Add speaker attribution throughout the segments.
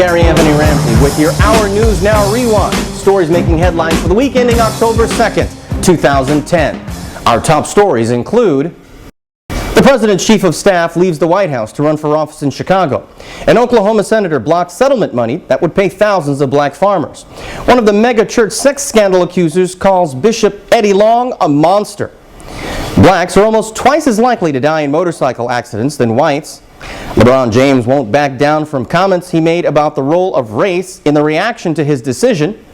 Speaker 1: Gary Anthony Ramsay with your Hour News Now Rewind. Stories making headlines for the week ending October 2nd, 2010. Our top stories include: the President's Chief of Staff leaves the White House to run for office in Chicago. An Oklahoma senator blocked settlement money that would pay thousands of black farmers. One of the mega church sex scandal accusers calls Bishop Eddie Long a monster. Blacks are almost twice as likely to die in motorcycle accidents than whites. Lebron James won't back down from comments he made about the role of race in the reaction to his decision.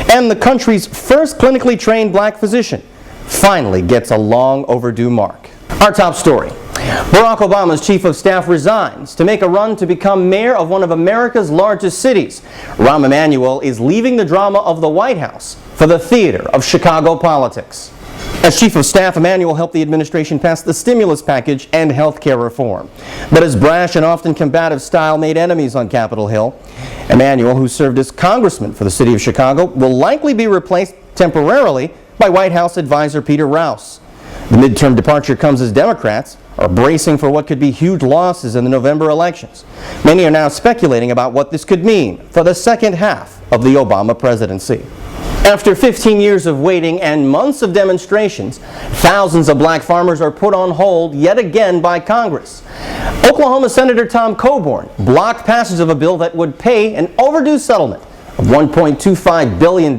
Speaker 1: And the country's first clinically trained black physician finally gets a long overdue mark. Our top story: Barack Obama's chief of staff resigns to make a run to become mayor of one of America's largest cities. Rahm Emanuel is leaving the drama of the White House for the theater of Chicago politics. As chief of staff, Emanuel helped the administration pass the stimulus package and health care reform. But his brash and often combative style made enemies on Capitol Hill. Emanuel, who served as congressman for the city of Chicago, will likely be replaced temporarily by White House advisor Peter Rouse. The midterm departure comes as Democrats are bracing for what could be huge losses in the November elections. Many are now speculating about what this could mean for the second half of the Obama presidency. After 15 years of waiting and months of demonstrations, thousands of black farmers are put on hold yet again by Congress. Oklahoma Senator Tom Coburn blocked passage of a bill that would pay an overdue settlement of $1.25 billion.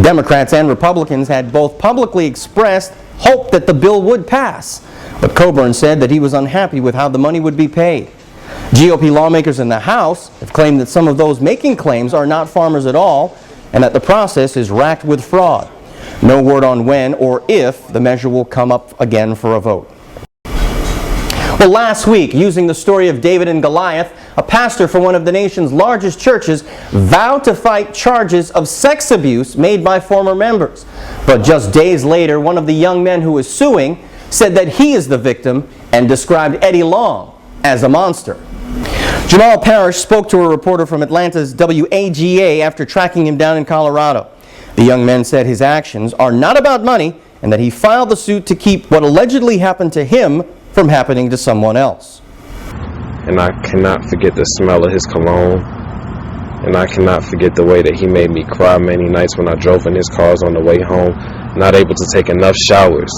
Speaker 1: Democrats and Republicans had both publicly expressed hope that the bill would pass, but Coburn said that he was unhappy with how the money would be paid. GOP lawmakers in the House have claimed that some of those making claims are not farmers at all, and that the process is racked with fraud. No word on when or if the measure will come up again for a vote. Well, last week, using the story of David and Goliath, a pastor for one of the nation's largest churches vowed to fight charges of sex abuse made by former members. But just days later, one of the young men who was suing said that he is the victim and described Eddie Long as a monster. Jamal Parrish spoke to a reporter from Atlanta's WAGA after tracking him down in Colorado. The young man said his actions are not about money and that he filed the suit to keep what allegedly happened to him from happening to someone else.
Speaker 2: And I cannot forget the smell of his cologne. And I cannot forget the way that he made me cry many nights when I drove in his cars on the way home, not able to take enough showers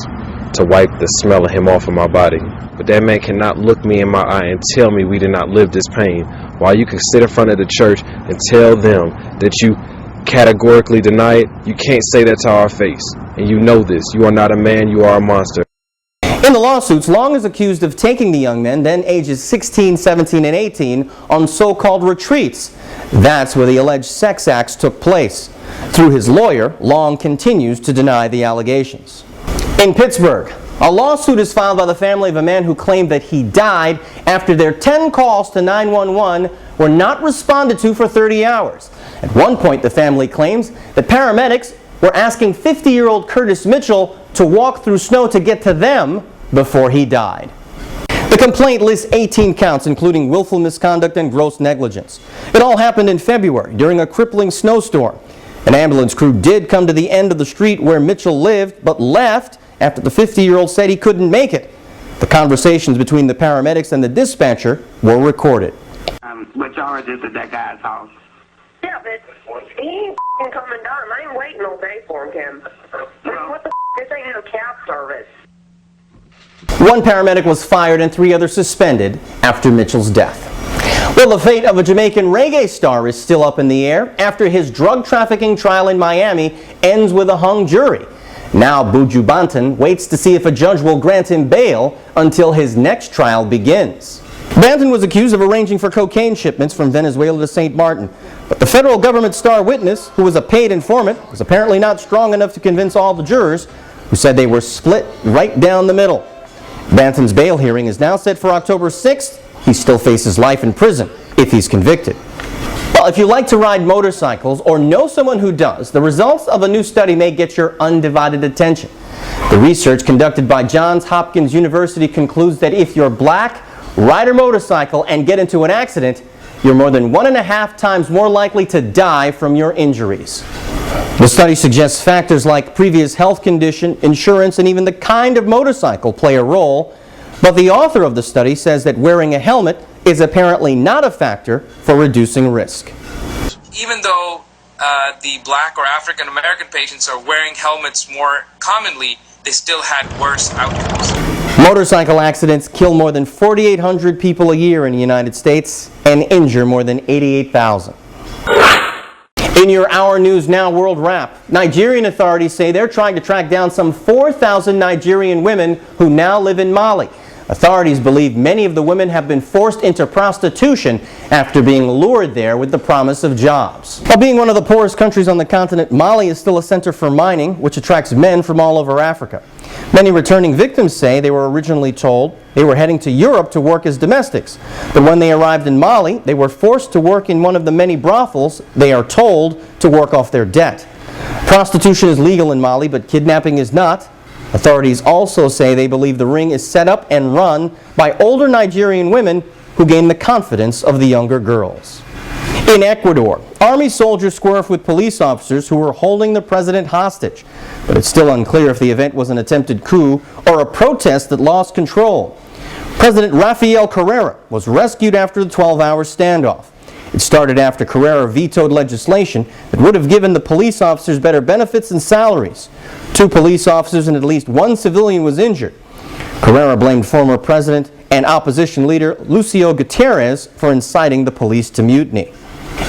Speaker 2: to wipe the smell of him off of my body. But that man cannot look me in my eye and tell me we did not live this pain, while you can sit in front of the church and tell them that you categorically deny it. You can't say that to our face. And you know this. You are not a man, you are a monster.
Speaker 1: In the lawsuits, Long is accused of taking the young men, then ages 16, 17, and 18, on so-called retreats. That's where the alleged sex acts took place. Through his lawyer, Long continues to deny the allegations. In Pittsburgh, a lawsuit is filed by the family of a man who claimed that he died after their 10 calls to 911 were not responded to for 30 hours. At one point, the family claims that paramedics were asking 50-year-old Curtis Mitchell to walk through snow to get to them before he died. The complaint lists 18 counts, including willful misconduct and gross negligence. It all happened in February during a crippling snowstorm. An ambulance crew did come to the end of the street where Mitchell lived, but left after the 50-year-old said he couldn't make it. The conversations between the paramedics and the dispatcher were recorded.
Speaker 3: What charge is at that guy's house?
Speaker 4: Yeah, but he ain't coming down. I ain't waiting all day for him, Kim. What the this ain't no cab service.
Speaker 1: One paramedic was fired and 3 others suspended after Mitchell's death. Well, the fate of a Jamaican reggae star is still up in the air after his drug trafficking trial in Miami ends with a hung jury. Now Buju Banton waits to see if a judge will grant him bail until his next trial begins. Banton was accused of arranging for cocaine shipments from Venezuela to St. Martin. But the federal government star witness, who was a paid informant, was apparently not strong enough to convince all the jurors, who said they were split right down the middle. Banton's bail hearing is now set for October 6th. He still faces life in prison if he's convicted. Well, if you like to ride motorcycles or know someone who does, the results of a new study may get your undivided attention. The research conducted by Johns Hopkins University concludes that if you're black, ride a motorcycle, and get into an accident, you're more than 1.5 times more likely to die from your injuries. The study suggests factors like previous health condition, insurance, and even the kind of motorcycle play a role. But the author of the study says that wearing a helmet is apparently not a factor for reducing risk.
Speaker 5: Even though the black or African American patients are wearing helmets more commonly, they still had worse outcomes.
Speaker 1: Motorcycle accidents kill more than 4,800 people a year in the United States and injure more than 88,000. In your Our News Now World Wrap, Nigerian authorities say they're trying to track down some 4,000 Nigerian women who now live in Mali. Authorities believe many of the women have been forced into prostitution after being lured there with the promise of jobs. While being one of the poorest countries on the continent, Mali is still a center for mining, which attracts men from all over Africa. Many returning victims say they were originally told they were heading to Europe to work as domestics, but when they arrived in Mali, they were forced to work in one of the many brothels they are told to work off their debt. Prostitution is legal in Mali, but kidnapping is not. Authorities also say they believe the ring is set up and run by older Nigerian women who gain the confidence of the younger girls. In Ecuador, army soldiers square with police officers who were holding the president hostage, but it's still unclear if the event was an attempted coup or a protest that lost control. President Rafael Carrera was rescued after the 12-hour standoff. It started after Carrera vetoed legislation that would have given the police officers better benefits and salaries. 2 police officers and at least 1 civilian was injured. Carrera blamed former president and opposition leader Lucio Gutierrez for inciting the police to mutiny.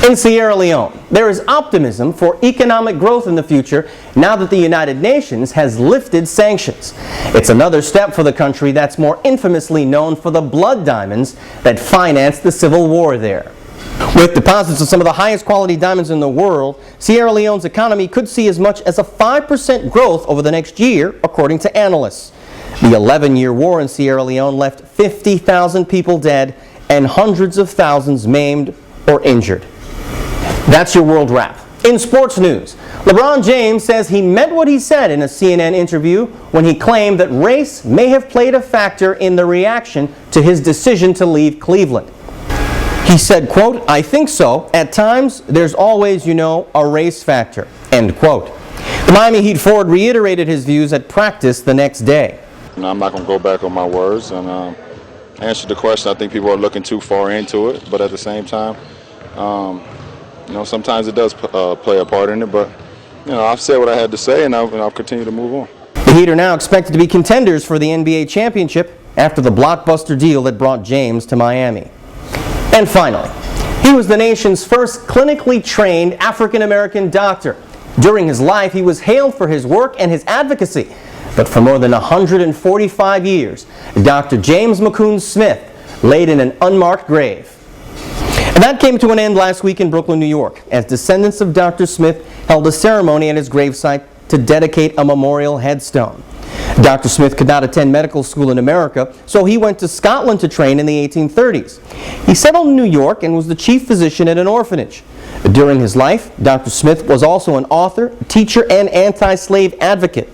Speaker 1: In Sierra Leone, there is optimism for economic growth in the future now that the United Nations has lifted sanctions. It's another step for the country that's more infamously known for the blood diamonds that financed the civil war there. With deposits of some of the highest quality diamonds in the world, Sierra Leone's economy could see as much as a 5% growth over the next year, according to analysts. The 11-year war in Sierra Leone left 50,000 people dead and hundreds of thousands maimed or injured. That's your World Wrap. In sports news, Lebron James says he meant what he said in a CNN interview when he claimed that race may have played a factor in the reaction to his decision to leave Cleveland. He said, quote, "I think so. At times, there's always, a race factor," end quote. The Miami Heat forward reiterated his views at practice the next day.
Speaker 6: I'm not going to go back on my words and answer the question. I think people are looking too far into it, but at the same time, sometimes it does play a part in it, but, I've said what I had to say, and I'll continue to move on.
Speaker 1: The Heat are now expected to be contenders for the NBA championship after the blockbuster deal that brought James to Miami. And finally, he was the nation's first clinically trained African-American doctor. During his life, he was hailed for his work and his advocacy. But for more than 145 years, Dr. James McCoon Smith laid in an unmarked grave. And that came to an end last week in Brooklyn, New York, as descendants of Dr. Smith held a ceremony at his gravesite to dedicate a memorial headstone. Dr. Smith could not attend medical school in America, so he went to Scotland to train in the 1830s. He settled in New York and was the chief physician at an orphanage. During his life, Dr. Smith was also an author, teacher, and anti-slave advocate.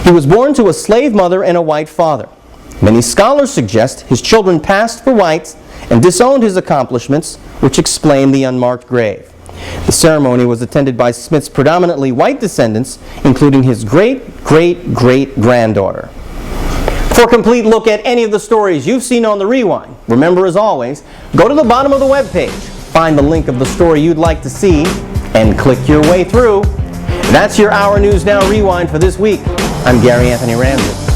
Speaker 1: He was born to a slave mother and a white father. Many scholars suggest his children passed for whites and disowned his accomplishments, which explain the unmarked grave. The ceremony was attended by Smith's predominantly white descendants, including his great-great-great-granddaughter. For a complete look at any of the stories you've seen on The Rewind, remember, as always, go to the bottom of the webpage, find the link of the story you'd like to see, and click your way through. That's your Our News Now Rewind for this week. I'm Gary Anthony Ramsay.